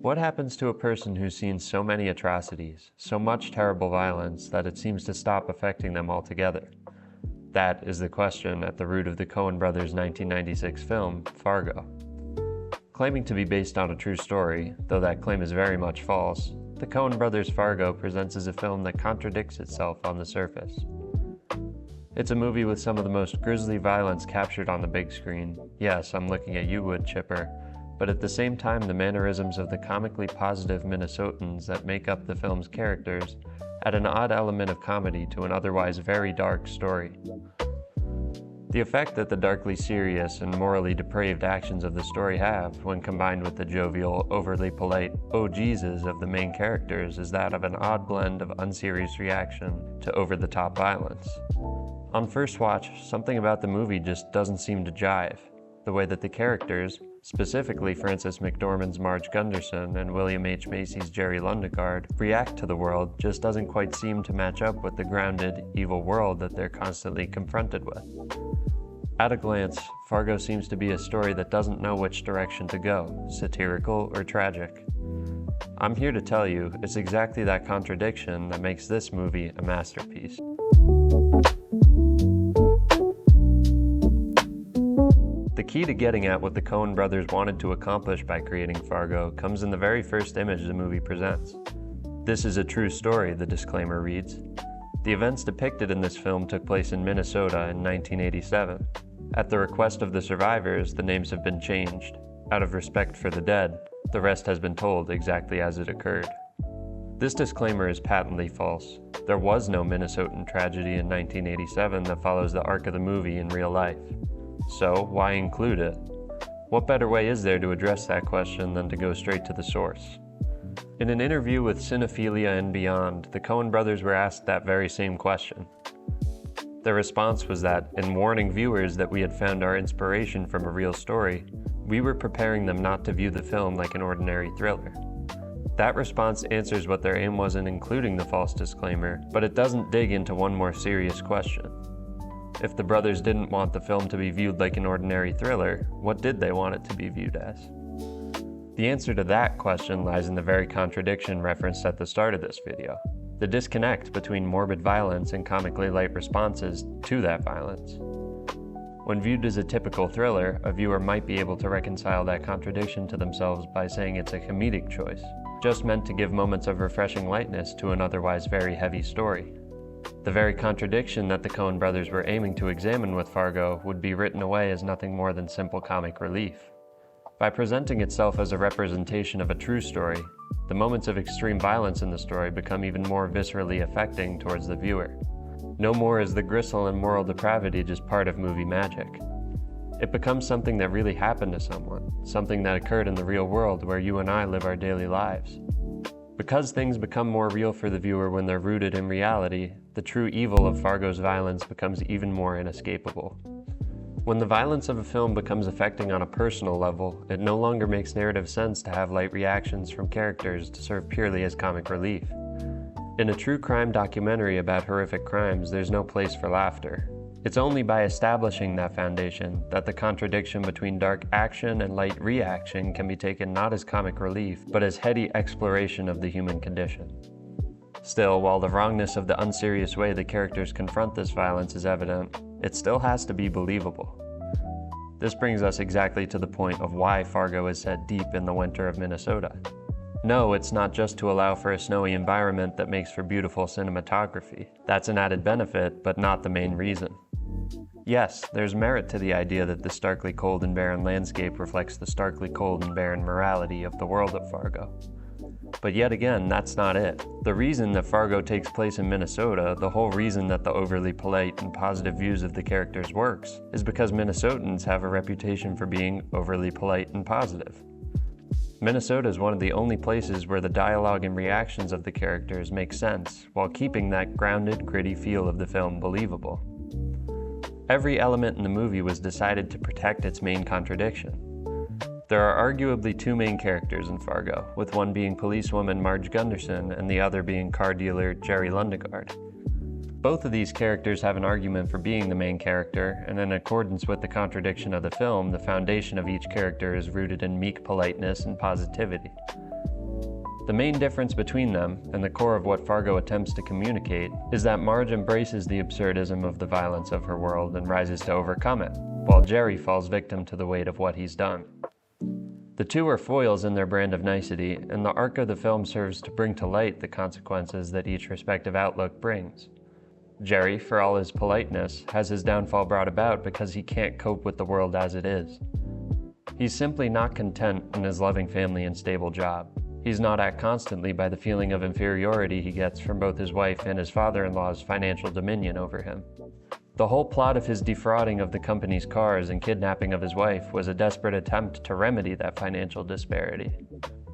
What happens to a person who's seen so many atrocities, so much terrible violence, that it seems to stop affecting them altogether? That is the question at the root of the Coen brothers' 1996 film, Fargo. Claiming to be based on a true story, though that claim is very much false, the Coen brothers' Fargo presents as a film that contradicts itself on the surface. It's a movie with some of the most grisly violence captured on the big screen. Yes, I'm looking at you, wood chipper. But at the same time, the mannerisms of the comically positive Minnesotans that make up the film's characters add an odd element of comedy to an otherwise very dark story. The effect that the darkly serious and morally depraved actions of the story have, when combined with the jovial, overly polite "oh Jesus" of the main characters, is that of an odd blend of unserious reaction to over-the-top violence. On first watch, something about the movie just doesn't seem to jive. The way that the characters, specifically Frances McDormand's Marge Gunderson and William H. Macy's Jerry Lundegaard, react to the world just doesn't quite seem to match up with the grounded, evil world that they're constantly confronted with. At a glance, Fargo seems to be a story that doesn't know which direction to go, satirical or tragic. I'm here to tell you, it's exactly that contradiction that makes this movie a masterpiece. The key to getting at what the Coen brothers wanted to accomplish by creating Fargo comes in the very first image the movie presents. This is a true story, the disclaimer reads. The events depicted in this film took place in Minnesota in 1987. At the request of the survivors, the names have been changed. Out of respect for the dead, the rest has been told exactly as it occurred. This disclaimer is patently false. There was no Minnesotan tragedy in 1987 that follows the arc of the movie in real life. So, why include it? What better way is there to address that question than to go straight to the source? In an interview with Cinephilia and Beyond, the Coen brothers were asked that very same question. Their response was that, in warning viewers that we had found our inspiration from a real story, we were preparing them not to view the film like an ordinary thriller. That response answers what their aim was in including the false disclaimer, but it doesn't dig into one more serious question. If the brothers didn't want the film to be viewed like an ordinary thriller, what did they want it to be viewed as? The answer to that question lies in the very contradiction referenced at the start of this video. The disconnect between morbid violence and comically light responses to that violence. When viewed as a typical thriller, a viewer might be able to reconcile that contradiction to themselves by saying it's a comedic choice, just meant to give moments of refreshing lightness to an otherwise very heavy story. The very contradiction that the Coen brothers were aiming to examine with Fargo would be written away as nothing more than simple comic relief. By presenting itself as a representation of a true story, the moments of extreme violence in the story become even more viscerally affecting towards the viewer. No more is the gristle and moral depravity just part of movie magic. It becomes something that really happened to someone, something that occurred in the real world where you and I live our daily lives. Because things become more real for the viewer when they're rooted in reality, the true evil of Fargo's violence becomes even more inescapable. When the violence of a film becomes affecting on a personal level, it no longer makes narrative sense to have light reactions from characters to serve purely as comic relief. In a true crime documentary about horrific crimes, there's no place for laughter. It's only by establishing that foundation that the contradiction between dark action and light reaction can be taken not as comic relief, but as heady exploration of the human condition. Still, while the wrongness of the unserious way the characters confront this violence is evident, it still has to be believable. This brings us exactly to the point of why Fargo is set deep in the winter of Minnesota. No, it's not just to allow for a snowy environment that makes for beautiful cinematography. That's an added benefit, but not the main reason. Yes, there's merit to the idea that the starkly cold and barren landscape reflects the starkly cold and barren morality of the world of Fargo. But yet again, that's not it. The reason that Fargo takes place in Minnesota, the whole reason that the overly polite and positive views of the characters works, is because Minnesotans have a reputation for being overly polite and positive. Minnesota is one of the only places where the dialogue and reactions of the characters make sense, while keeping that grounded, gritty feel of the film believable. Every element in the movie was decided to protect its main contradiction. There are arguably two main characters in Fargo, with one being policewoman Marge Gunderson and the other being car dealer Jerry Lundegaard. Both of these characters have an argument for being the main character, and in accordance with the contradiction of the film, the foundation of each character is rooted in meek politeness and positivity. The main difference between them, and the core of what Fargo attempts to communicate, is that Marge embraces the absurdism of the violence of her world and rises to overcome it, while Jerry falls victim to the weight of what he's done. The two are foils in their brand of nicety, and the arc of the film serves to bring to light the consequences that each respective outlook brings. Jerry, for all his politeness, has his downfall brought about because he can't cope with the world as it is. He's simply not content in his loving family and stable job. He's gnawed at constantly by the feeling of inferiority he gets from both his wife and his father-in-law's financial dominion over him. The whole plot of his defrauding of the company's cars and kidnapping of his wife was a desperate attempt to remedy that financial disparity.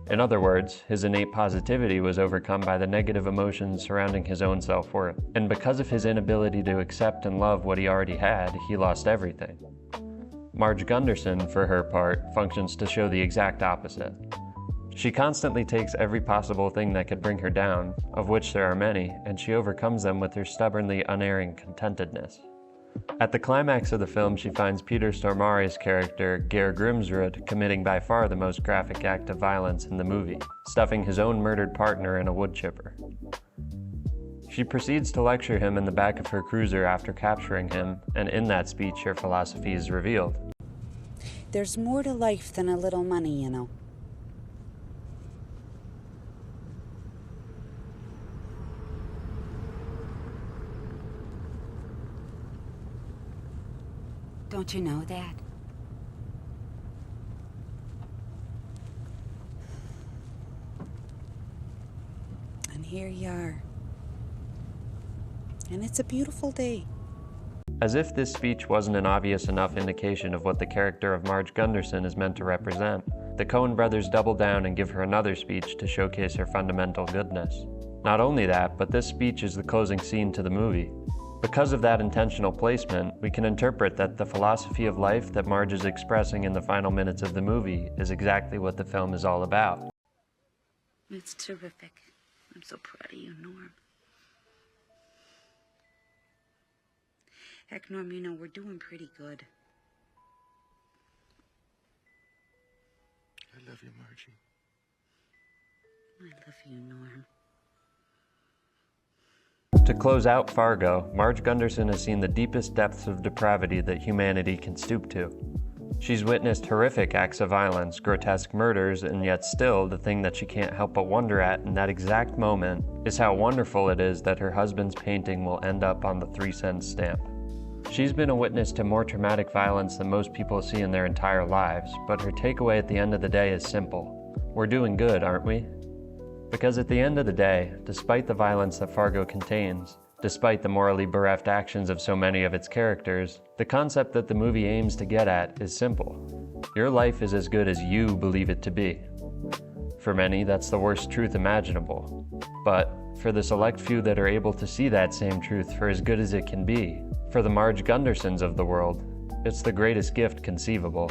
In other words, his innate positivity was overcome by the negative emotions surrounding his own self-worth, and because of his inability to accept and love what he already had, he lost everything. Marge Gunderson, for her part, functions to show the exact opposite. She constantly takes every possible thing that could bring her down, of which there are many, and she overcomes them with her stubbornly unerring contentedness. At the climax of the film, she finds Peter Stormare's character, Geir Grimsrud, committing by far the most graphic act of violence in the movie, stuffing his own murdered partner in a wood chipper. She proceeds to lecture him in the back of her cruiser after capturing him, and in that speech her philosophy is revealed. There's more to life than a little money, you know. Don't you know that? And here you are. And it's a beautiful day. As if this speech wasn't an obvious enough indication of what the character of Marge Gunderson is meant to represent, the Coen brothers double down and give her another speech to showcase her fundamental goodness. Not only that, but this speech is the closing scene to the movie. Because of that intentional placement, we can interpret that the philosophy of life that Marge is expressing in the final minutes of the movie is exactly what the film is all about. It's terrific. I'm so proud of you, Norm. Heck, Norm, you know, we're doing pretty good. I love you, Margie. I love you, Norm. To close out Fargo, Marge Gunderson has seen the deepest depths of depravity that humanity can stoop to. She's witnessed horrific acts of violence, grotesque murders, and yet still, the thing that she can't help but wonder at in that exact moment is how wonderful it is that her husband's painting will end up on the 3-cent stamp. She's been a witness to more traumatic violence than most people see in their entire lives, but her takeaway at the end of the day is simple. We're doing good, aren't we? Because at the end of the day, despite the violence that Fargo contains, despite the morally bereft actions of so many of its characters, the concept that the movie aims to get at is simple. Your life is as good as you believe it to be. For many, that's the worst truth imaginable. But for the select few that are able to see that same truth for as good as it can be, for the Marge Gundersons of the world, it's the greatest gift conceivable.